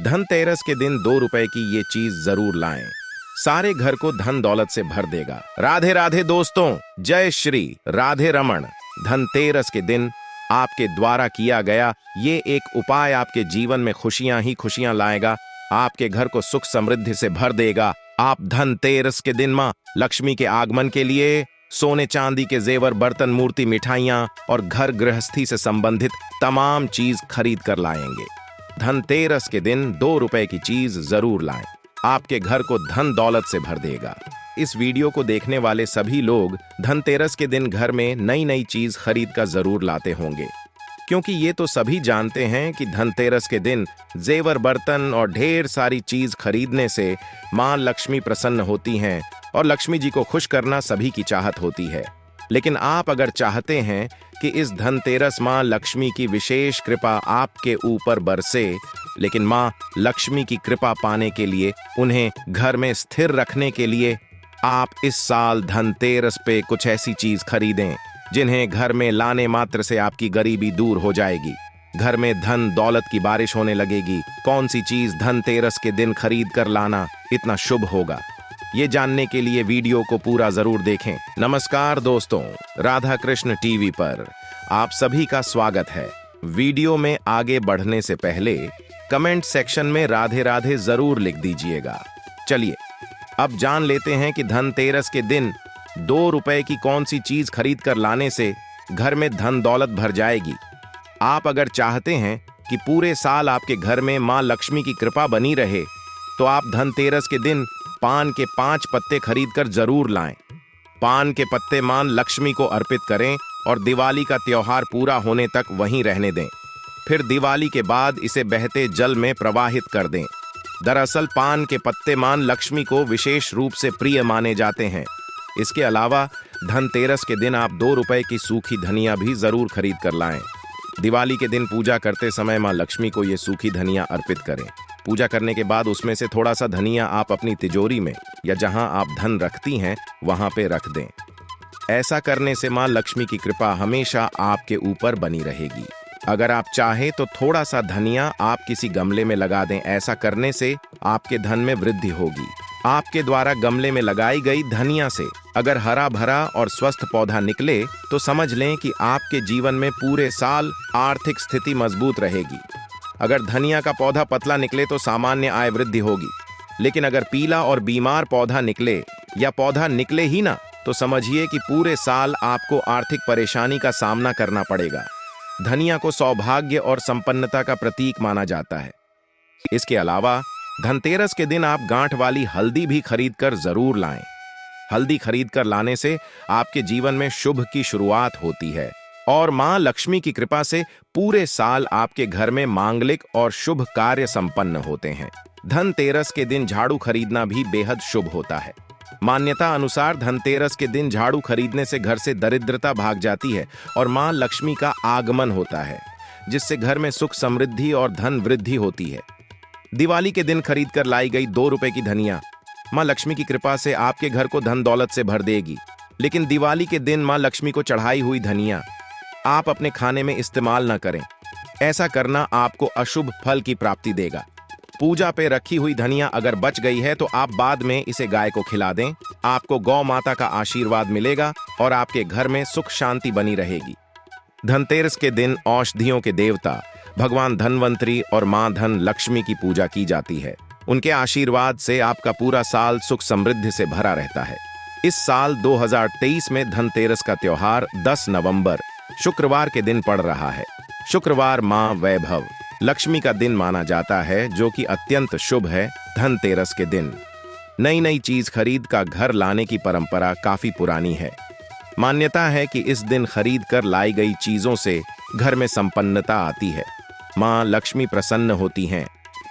धनतेरस के दिन 2 रुपए की ये चीज जरूर लाएं। सारे घर को धन दौलत से भर देगा। राधे राधे दोस्तों, जय श्री राधे रमण। धनतेरस के दिन आपके द्वारा किया गया ये एक उपाय आपके जीवन में खुशियां ही खुशियां लाएगा, आपके घर को सुख समृद्धि से भर देगा। आप धनतेरस के दिन मां लक्ष्मी के आगमन के लिए सोने चांदी के जेवर, बर्तन, मूर्ति, मिठाइयां और घर गृहस्थी से संबंधित तमाम चीज खरीद कर लाएंगे। धनतेरस के दिन 2 रुपए की चीज जरूर लाएं, आपके घर को धन दौलत से भर देगा। इस वीडियो को देखने वाले सभी लोग धनतेरस के दिन घर में नई नई चीज खरीद कर जरूर लाते होंगे, क्योंकि ये तो सभी जानते हैं कि धनतेरस के दिन जेवर, बर्तन और ढेर सारी चीज खरीदने से मां लक्ष्मी प्रसन्न होती हैं और लक्ष्मी जी को खुश करना सभी की चाहत होती है। लेकिन आप अगर चाहते हैं कि इस धनतेरस मां लक्ष्मी की विशेष कृपा आपके ऊपर बरसे, लेकिन मां लक्ष्मी की कृपा पाने के लिए, उन्हें घर में स्थिर रखने के लिए आप इस साल धनतेरस पे कुछ ऐसी चीज खरीदें जिन्हें घर में लाने मात्र से आपकी गरीबी दूर हो जाएगी, घर में धन दौलत की बारिश होने लगेगी। कौन सी चीज धनतेरस के दिन खरीद कर लाना इतना शुभ होगा, ये जानने के लिए वीडियो को पूरा जरूर देखें। नमस्कार दोस्तों, राधा कृष्ण टीवी पर आप सभी का स्वागत है। वीडियो में आगे बढ़ने से पहले कमेंट सेक्शन में राधे राधे जरूर लिख दीजिएगा। चलिए अब जान लेते हैं कि धनतेरस के दिन 2 रुपए की कौन सी चीज खरीद कर लाने से घर में धन दौलत भर जाएगी। आप अगर चाहते हैं कि पूरे साल आपके घर में मां लक्ष्मी की कृपा बनी रहे, तो आप धनतेरस के दिन पान के 5 पत्ते खरीद कर जरूर लाएं। पान के पत्ते मां लक्ष्मी को अर्पित करें और दिवाली का त्योहार पूरा होने तक वहीं रहने दें। फिर दिवाली के बाद इसे बहते जल में प्रवाहित कर दें। दरअसल पान के पत्ते मां लक्ष्मी को विशेष रूप से प्रिय माने जाते हैं। इसके अलावा धनतेरस के दिन आप 2 रुपए की सूखी धनिया भी जरूर खरीद कर लाएं। दिवाली के दिन पूजा करते समय मां लक्ष्मी को ये सूखी धनिया अर्पित करें। पूजा करने के बाद उसमें से थोड़ा सा धनिया आप अपनी तिजोरी में या जहां आप धन रखती हैं वहां पे रख दें। ऐसा करने से मां लक्ष्मी की कृपा हमेशा आपके ऊपर बनी रहेगी। अगर आप चाहें तो थोड़ा सा धनिया आप किसी गमले में लगा दें। ऐसा करने से आपके धन में वृद्धि होगी। आपके द्वारा गमले में लगाई गई धनिया से अगर हरा भरा और स्वस्थ पौधा निकले तो समझ लें कि आपके जीवन में पूरे साल आर्थिक स्थिति मजबूत रहेगी। अगर धनिया का पौधा पतला निकले तो सामान्य आय वृद्धि होगी, लेकिन अगर पीला और बीमार पौधा निकले या पौधा निकले ही ना, तो समझिए कि पूरे साल आपको आर्थिक परेशानी का सामना करना पड़ेगा। धनिया को सौभाग्य और संपन्नता का प्रतीक माना जाता है। इसके अलावा धनतेरस के दिन आप गांठ वाली हल्दी भी खरीद कर जरूर लाएं। हल्दी खरीद कर लाने से आपके जीवन में शुभ की शुरुआत होती है और मां लक्ष्मी की कृपा से पूरे साल आपके घर में मांगलिक और शुभ कार्य संपन्न होते हैं। धनतेरस के दिन झाड़ू खरीदना भी बेहद शुभ होता है। मान्यता अनुसार धनतेरस के दिन झाड़ू खरीदने से घर से दरिद्रता भाग जाती है और मां लक्ष्मी का आगमन होता है, जिससे घर में सुख समृद्धि और धन वृद्धि होती है। दिवाली के दिन खरीद कर लाई गई 2 रुपए की धनिया मां लक्ष्मी की कृपा से आपके घर को धन दौलत से भर देगी। लेकिन दिवाली के दिन मां लक्ष्मी को चढ़ाई हुई धनिया आप अपने खाने में इस्तेमाल न करें। ऐसा करना आपको अशुभ फल की प्राप्ति देगा। पूजा पे रखी हुई धनिया अगर बच गई है तो आप बाद में इसे गाय को खिला दें। आपको गौ माता का आशीर्वाद मिलेगा और आपके घर में सुख शांति बनी रहेगी। धनतेरस के दिन औषधियों के देवता भगवान धनवंतरी और मां धन लक्ष्मी की पूजा की जाती है। उनके आशीर्वाद से आपका पूरा साल सुख समृद्धि से भरा रहता है। इस साल 2023 में धनतेरस का त्योहार 10 नवंबर शुक्रवार के दिन पड़ रहा है। शुक्रवार मां वैभव लक्ष्मी का दिन माना जाता है, जो कि अत्यंत शुभ है। धनतेरस के दिन नई नई चीज खरीद का घर लाने की परंपरा काफी पुरानी है। मान्यता है कि इस दिन खरीद कर लाई गई चीजों से घर में संपन्नता आती है, मां लक्ष्मी प्रसन्न होती हैं।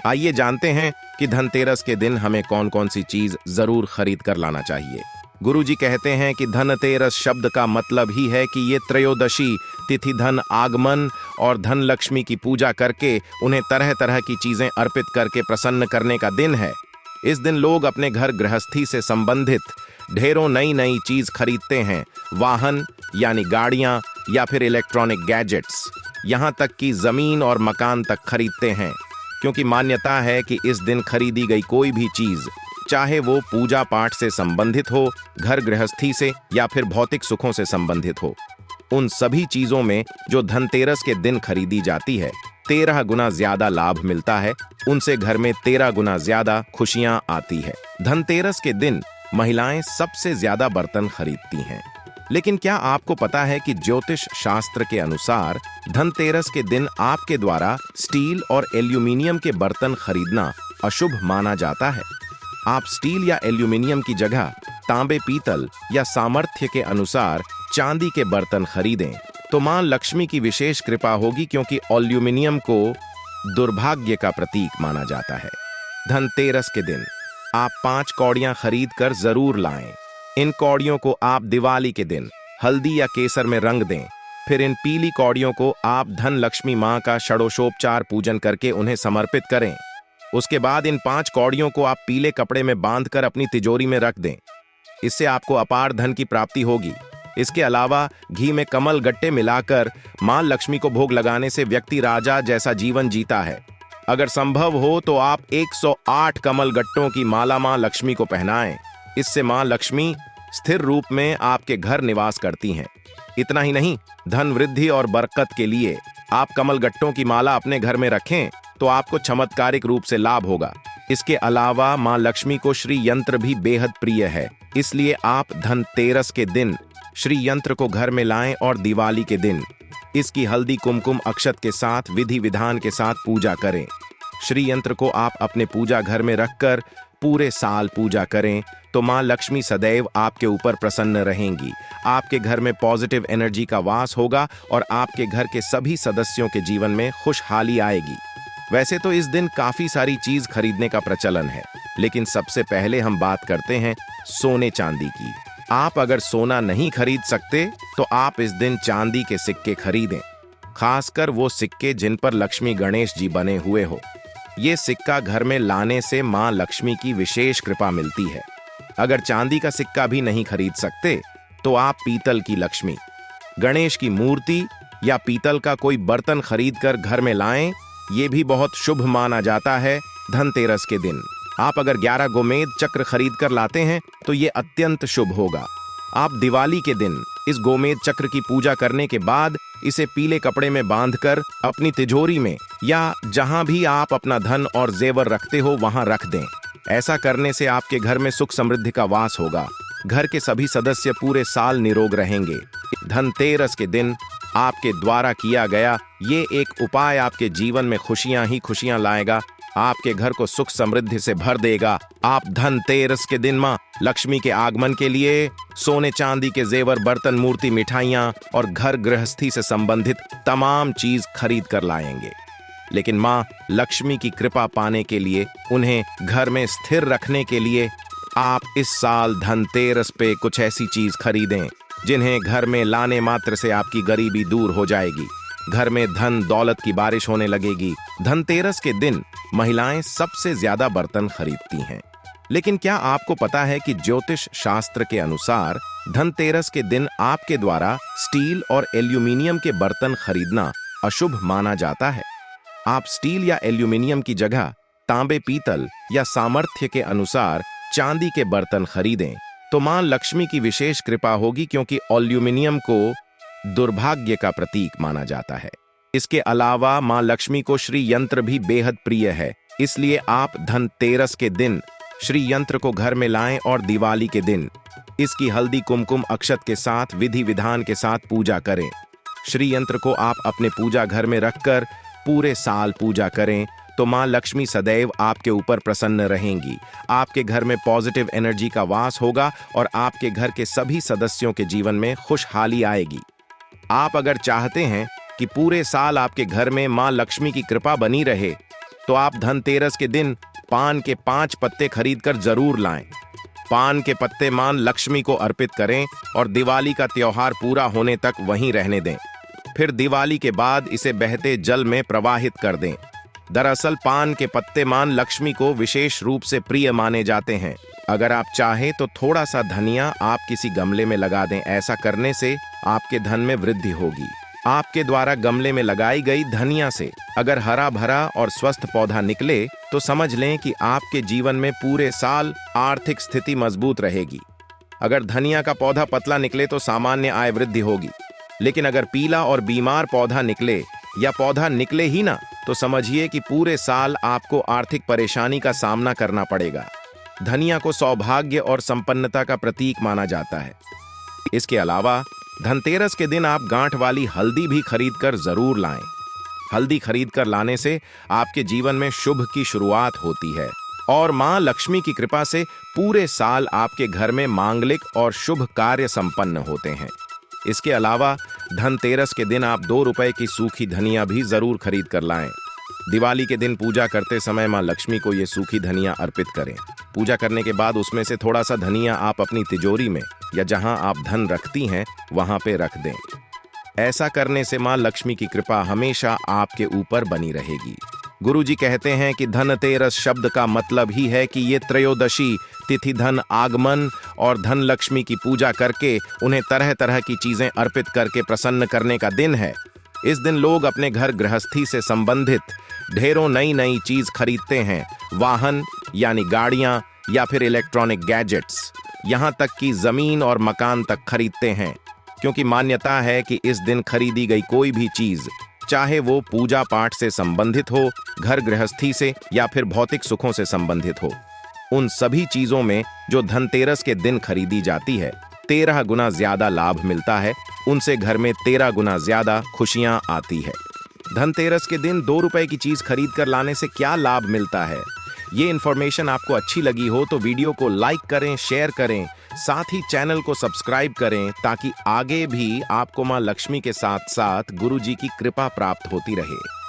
आइए जानते हैं कि धनतेरस के दिन हमें कौन कौन सी चीज जरूर खरीद कर लाना चाहिए। गुरुजी कहते हैं कि धनतेरस शब्द का मतलब ही है कि ये त्रयोदशी तिथि धन आगमन और धन लक्ष्मी की पूजा करके उन्हें तरह तरह की चीजें अर्पित करके प्रसन्न करने का दिन है। इस दिन लोग अपने घर गृहस्थी से संबंधित ढेरों नई नई चीज खरीदते हैं। वाहन यानी गाड़ियां या फिर इलेक्ट्रॉनिक गैजेट्स, यहां तक कि जमीन और मकान तक खरीदते हैं। क्योंकि मान्यता है कि इस दिन खरीदी गई कोई भी चीज, चाहे वो पूजा पाठ से संबंधित हो, घर गृहस्थी से या फिर भौतिक सुखों से संबंधित हो, उन सभी चीजों में जो धनतेरस के दिन खरीदी जाती है 13 गुना ज्यादा लाभ मिलता है। उनसे घर में 13 गुना ज्यादा खुशियां आती है। धनतेरस के दिन महिलाएं सबसे ज्यादा बर्तन खरीदती हैं। लेकिन क्या आपको पता है कि ज्योतिष शास्त्र के अनुसार धनतेरस के दिन आपके द्वारा स्टील और एल्यूमिनियम के बर्तन खरीदना अशुभ माना जाता है। आप स्टील या एल्यूमिनियम की जगह तांबे, पीतल या सामर्थ्य के अनुसार चांदी के बर्तन खरीदें तो मां लक्ष्मी की विशेष कृपा होगी, क्योंकि एल्यूमिनियम को दुर्भाग्य का प्रतीक माना जाता है। धनतेरस के दिन आप 5 कौड़ियां खरीद कर जरूर लाएं। इन कौड़ियों को आप दिवाली के दिन हल्दी या केसर में रंग दें। फिर इन पीली कौड़ियों को आप धन लक्ष्मी मां का षोडशोपचार पूजन करके उन्हें समर्पित करें। उसके बाद इन 5 कौड़ियों को आप पीले कपड़े में बांधकर अपनी तिजोरी में रख दें। इससे आपको अपार धन की प्राप्ति होगी। इसके अलावा घी में कमल गट्टे मिलाकर मां लक्ष्मी को भोग लगाने से व्यक्ति राजा जैसा जीवन जीता है। अगर संभव हो तो आप 108 कमल गट्टों की माला मां लक्ष्मी को पहनाएं। इससे मां लक्ष्मी स्थिर रूप में आपके घर निवास करती हैं। इतना ही नहीं, धन वृद्धि और बरकत के लिए आप कमल गट्टों की माला अपने घर में रखें तो आपको चमत्कारिक रूप से लाभ होगा। इसके अलावा मां लक्ष्मी को श्री यंत्र भी बेहद प्रिय है, इसलिए आप धनतेरस के दिन श्री यंत्र को घर में लाएं और दिवाली के दिन इसकी हल्दी कुमकुम अक्षत के साथ विधि विधान के साथ पूजा करें। श्री यंत्र को आप अपने पूजा घर में रखकर पूरे साल पूजा करें तो मां लक्ष्मी सदैव आपके ऊपर प्रसन्न रहेंगी। आपके घर में पॉजिटिव एनर्जी का वास होगा और आपके घर के सभी सदस्यों के जीवन में खुशहाली आएगी। वैसे तो इस दिन काफी सारी चीज खरीदने का प्रचलन है, लेकिन सबसे पहले हम बात करते हैं सोने चांदी की। आप अगर सोना नहीं खरीद सकते तो आप इस दिन चांदी के सिक्के खरीदें, खासकर वो सिक्के जिन पर लक्ष्मी गणेश जी बने हुए हो। ये सिक्का घर में लाने से मां लक्ष्मी की विशेष कृपा मिलती है। अगर चांदी का सिक्का भी नहीं खरीद सकते तो आप पीतल की लक्ष्मी, गणेश की मूर्ति या पीतल का कोई बर्तन खरीदकर घर में लाएं। ये भी बहुत शुभ माना जाता है। धनतेरस के दिन आप अगर 11 गोमेद चक्र खरीद कर लाते हैं तो ये अत्यंत शुभ होगा। आप दिवाली के दिन इस गोमेद चक्र की पूजा करने के बाद इसे पीले कपड़े में बांधकर अपनी तिजोरी में या जहां भी आप अपना धन और जेवर रखते हो वहां रख दें। ऐसा करने से आपके घर में सुख समृद्धि का वास होगा। घर के सभी सदस्य पूरे साल निरोग रहेंगे। धनतेरस के दिन आपके द्वारा किया गया ये एक उपाय आपके जीवन में खुशियां ही खुशियां लाएगा, आपके घर को सुख समृद्धि से भर देगा। आप धनतेरस के दिन मां लक्ष्मी के आगमन के लिए सोने चांदी के जेवर, बर्तन, मूर्ति, मिठाइयां और घर गृहस्थी से संबंधित तमाम चीज खरीद कर लाएंगे। लेकिन मां लक्ष्मी की कृपा पाने के लिए, उन्हें घर में स्थिर रखने के लिए आप इस साल धनतेरस पे कुछ ऐसी चीज खरीदें जिन्हें घर में लाने मात्र से आपकी गरीबी दूर हो जाएगी। घर में धन दौलत की बारिश होने लगेगी। धनतेरस के दिन महिलाएं सबसे ज्यादा बर्तन खरीदती हैं। लेकिन क्या आपको पता है कि ज्योतिष शास्त्र के अनुसार धनतेरस के दिन आपके द्वारा स्टील और एल्यूमिनियम के बर्तन खरीदना अशुभ माना जाता है। आप स्टील या एल्यूमिनियम की जगह तांबे, पीतल या सामर्थ्य के अनुसार चांदी के बर्तन खरीदें तो मां लक्ष्मी की विशेष कृपा होगी, क्योंकि एल्यूमिनियम को दुर्भाग्य का प्रतीक माना जाता है। इसके अलावा मां लक्ष्मी को श्री यंत्र भी बेहद प्रिय है, इसलिए आप धनतेरस के दिन श्री यंत्र को घर में लाएं और दिवाली के दिन इसकी हल्दी कुमकुम अक्षत के साथ विधि विधान के साथ पूजा करें। श्री यंत्र को आप अपने पूजा घर में रखकर पूरे साल पूजा करें तो मां लक्ष्मी सदैव आपके ऊपर प्रसन्न रहेंगी। आपके घर में पॉजिटिव एनर्जी का वास होगा और आपके घर के सभी सदस्यों के जीवन में खुशहाली आएगी। आप अगर चाहते हैं कि पूरे साल आपके घर में मां लक्ष्मी की कृपा बनी रहे तो आप धनतेरस के दिन पान के 5 पत्ते खरीदकर जरूर लाएं। पान के पत्ते मां लक्ष्मी को अर्पित करें और दिवाली का त्योहार पूरा होने तक वहीं रहने दें। फिर दिवाली के बाद इसे बहते जल में प्रवाहित कर दें। दरअसल पान के पत्ते मां लक्ष्मी को विशेष रूप से प्रिय माने जाते हैं। अगर आप चाहें तो थोड़ा सा धनिया आप किसी गमले में लगा दें। ऐसा करने से आपके धन में वृद्धि होगी। आपके द्वारा गमले में लगाई गई धनिया से अगर हरा भरा और स्वस्थ पौधा निकले तो समझ लें कि आपके जीवन में पूरे साल आर्थिक स्थिति मजबूत रहेगी। अगर धनिया का पौधा पतला निकले तो सामान्य आय वृद्धि होगी, लेकिन अगर पीला और बीमार पौधा निकले या पौधा निकले ही ना तो समझिए कि पूरे साल आपको आर्थिक परेशानी का सामना करना पड़ेगा। धनिया को सौभाग्य और संपन्नता का प्रतीक माना जाता है। इसके अलावा धनतेरस के दिन आप गांठ वाली हल्दी भी खरीद कर जरूर लाएं। हल्दी खरीद कर लाने से आपके जीवन में शुभ की शुरुआत होती है और मां लक्ष्मी की कृपा से पूरे साल आपके घर में मांगलिक और शुभ कार्य संपन्न होते हैं। इसके अलावा धनतेरस के दिन आप 2 रुपए की सूखी धनिया भी जरूर खरीद कर लाएं। दिवाली के दिन पूजा करते समय मां लक्ष्मी को ये सूखी धनिया अर्पित करें। पूजा करने के बाद उसमें से थोड़ा सा धनिया आप अपनी तिजोरी में या जहां आप धन रखती हैं वहां पे रख दें। ऐसा करने से मां लक्ष्मी की कृपा हमेशा आपके ऊपर बनी रहेगी। गुरुजी कहते हैं कि धनतेरस शब्द का मतलब ही है कि ये त्रयोदशी तिथि धन आगमन और धन लक्ष्मी की पूजा करके उन्हें तरह तरह की चीजें अर्पित करके प्रसन्न करने का दिन है। इस दिन लोग अपने घर गृहस्थी से संबंधित ढेरों नई नई चीज खरीदते हैं, वाहन यानी गाड़ियां या फिर इलेक्ट्रॉनिक गैजेट्स, यहां तक कि जमीन और मकान तक खरीदते हैं, क्योंकि मान्यता है कि इस दिन खरीदी गई कोई भी चीज, चाहे वो पूजा पाठ से संबंधित हो, घर गृहस्थी से या फिर भौतिक सुखों से संबंधित हो, उन सभी चीजों में जो धनतेरस के दिन खरीदी जाती है 13 गुना ज्यादा लाभ मिलता है। उनसे घर में 13 गुना ज्यादा खुशियां आती है। धनतेरस के दिन 2 रुपए की चीज खरीद कर लाने से क्या लाभ मिलता है, ये इन्फॉर्मेशन आपको अच्छी लगी हो तो वीडियो को लाइक करें, शेयर करें, साथ ही चैनल को सब्सक्राइब करें ताकि आगे भी आपको मां लक्ष्मी के साथ साथ गुरुजी की कृपा प्राप्त होती रहे।